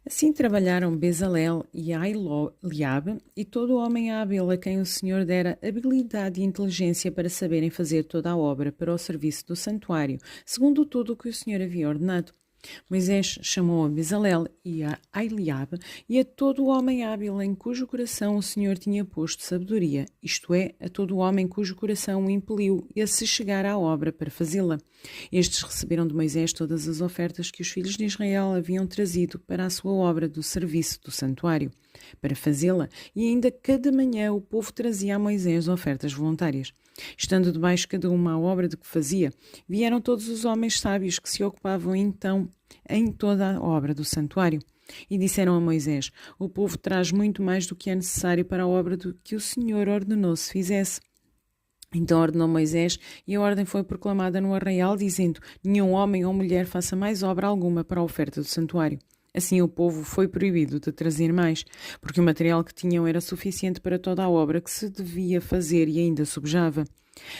Assim trabalharam Bezalel e Aholiabe e todo o homem hábil a quem o Senhor dera habilidade e inteligência para saberem fazer toda a obra para o serviço do santuário, segundo tudo o que o Senhor havia ordenado. Moisés chamou a Bezalel e a Aholiabe e a todo o homem hábil em cujo coração o Senhor tinha posto sabedoria, isto é, a todo o homem cujo coração o impeliu a se chegar à obra para fazê-la. Estes receberam de Moisés todas as ofertas que os filhos de Israel haviam trazido para a sua obra do serviço do santuário, para fazê-la, e ainda cada manhã o povo trazia a Moisés ofertas voluntárias. Estando debaixo cada uma a obra de que fazia, vieram todos os homens sábios que se ocupavam então em toda a obra do santuário. E disseram a Moisés: o povo traz muito mais do que é necessário para a obra do que o Senhor ordenou se fizesse. Então ordenou Moisés, e a ordem foi proclamada no arraial, dizendo: nenhum homem ou mulher faça mais obra alguma para a oferta do santuário. Assim o povo foi proibido de trazer mais, porque o material que tinham era suficiente para toda a obra que se devia fazer e ainda sobejava.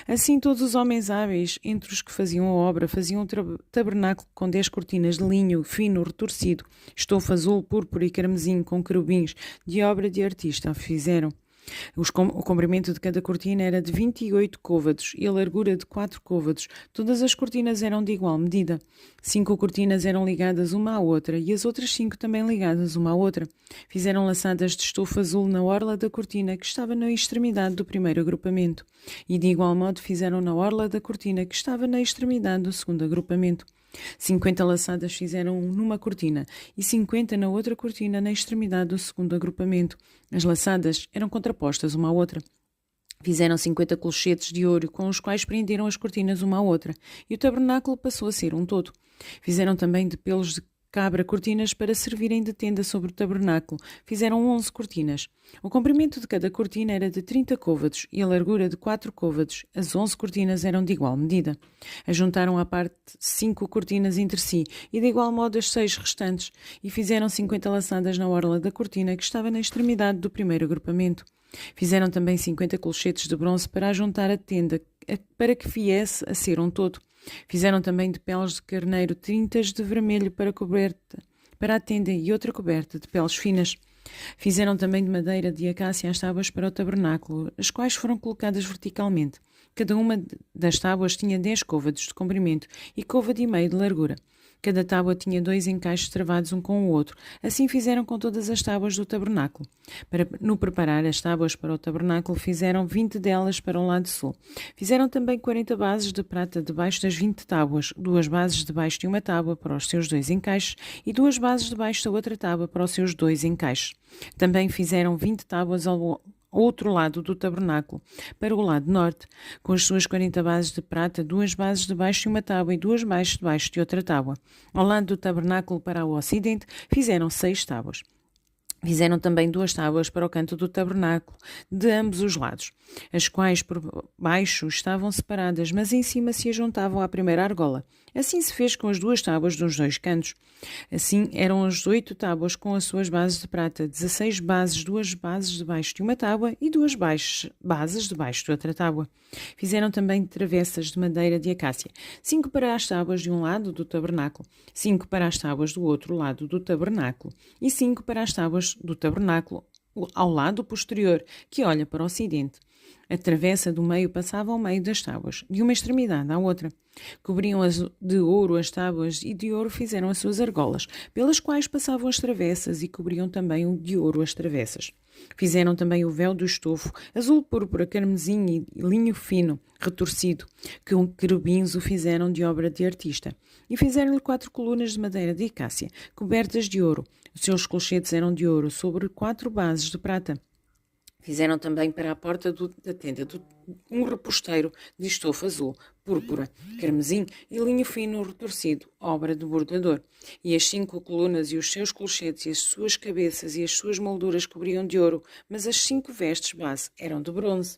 Assim todos os homens hábeis, entre os que faziam a obra, faziam um tabernáculo com 10 cortinas de linho fino retorcido, estofa azul, púrpura e carmesim com querubins, de obra de artista fizeram. O comprimento de cada cortina era de 28 côvados e a largura de 4 côvados. Todas as cortinas eram de igual medida. 5 cortinas eram ligadas uma à outra e as outras 5 também ligadas uma à outra. Fizeram laçadas de estofa azul na orla da cortina que estava na extremidade do primeiro agrupamento. E de igual modo fizeram na orla da cortina que estava na extremidade do segundo agrupamento. 50 laçadas fizeram numa cortina e 50 na outra cortina na extremidade do segundo agrupamento. As laçadas eram contrapostas uma à outra. Fizeram 50 colchetes de ouro com os quais prenderam as cortinas uma à outra, e o tabernáculo passou a ser um todo. Fizeram também de pelos de cabra cortinas para servirem de tenda sobre o tabernáculo. Fizeram 11 cortinas. O comprimento de cada cortina era de 30 côvados e a largura de 4 côvados. As 11 cortinas eram de igual medida. Ajuntaram à parte 5 cortinas entre si e de igual modo as 6 restantes, e fizeram 50 laçadas na orla da cortina que estava na extremidade do primeiro agrupamento. Fizeram também 50 colchetes de bronze para ajuntar a tenda, para que viesse a ser um todo. Fizeram também de peles de carneiro 30 de vermelho para a tenda e outra coberta de peles finas. Fizeram também de madeira de acácia as tábuas para o tabernáculo, as quais foram colocadas verticalmente. Cada uma das tábuas tinha 10 côvados de comprimento e côvado e meio de largura. Cada tábua tinha 2 encaixes travados um com o outro. Assim fizeram com todas as tábuas do tabernáculo. Para no preparar as tábuas para o tabernáculo, fizeram 20 delas para o lado sul. Fizeram também 40 bases de prata debaixo das 20 tábuas, 2 bases debaixo de uma tábua para os seus 2 encaixes e 2 bases debaixo da outra tábua para os seus 2 encaixes. Também fizeram 20 tábuas ao outro lado do tabernáculo, para o lado norte, com as suas 40 bases de prata, 2 bases debaixo de uma tábua e 2 bases debaixo de outra tábua. Ao lado do tabernáculo para o ocidente, fizeram 6 tábuas. Fizeram também 2 tábuas para o canto do tabernáculo, de ambos os lados, as quais por baixo estavam separadas, mas em cima se ajuntavam à primeira argola. Assim se fez com as 2 tábuas dos 2 cantos. Assim eram as 8 tábuas com as suas bases de prata, 16 bases, 2 bases debaixo de uma tábua e 2 bases debaixo de outra tábua. Fizeram também travessas de madeira de acácia, 5 para as tábuas de um lado do tabernáculo, 5 para as tábuas do outro lado do tabernáculo e 5 para as tábuas do tabernáculo ao lado posterior, que olha para o ocidente. A travessa do meio passava ao meio das tábuas, de uma extremidade à outra. Cobriam de ouro as tábuas e de ouro fizeram as suas argolas, pelas quais passavam as travessas, e cobriam também de ouro as travessas. Fizeram também o véu do estofo, azul púrpura, carmesim e linho fino, retorcido, que querubins o fizeram de obra de artista. E fizeram-lhe 4 colunas de madeira de acácia, cobertas de ouro. Os seus colchetes eram de ouro, sobre 4 bases de prata. Fizeram também para a porta da tenda um reposteiro de estofa azul, púrpura, carmesim e linho fino retorcido, obra de bordador. E as 5 colunas e os seus colchetes e as suas cabeças e as suas molduras cobriam de ouro, mas as 5 vestes base eram de bronze.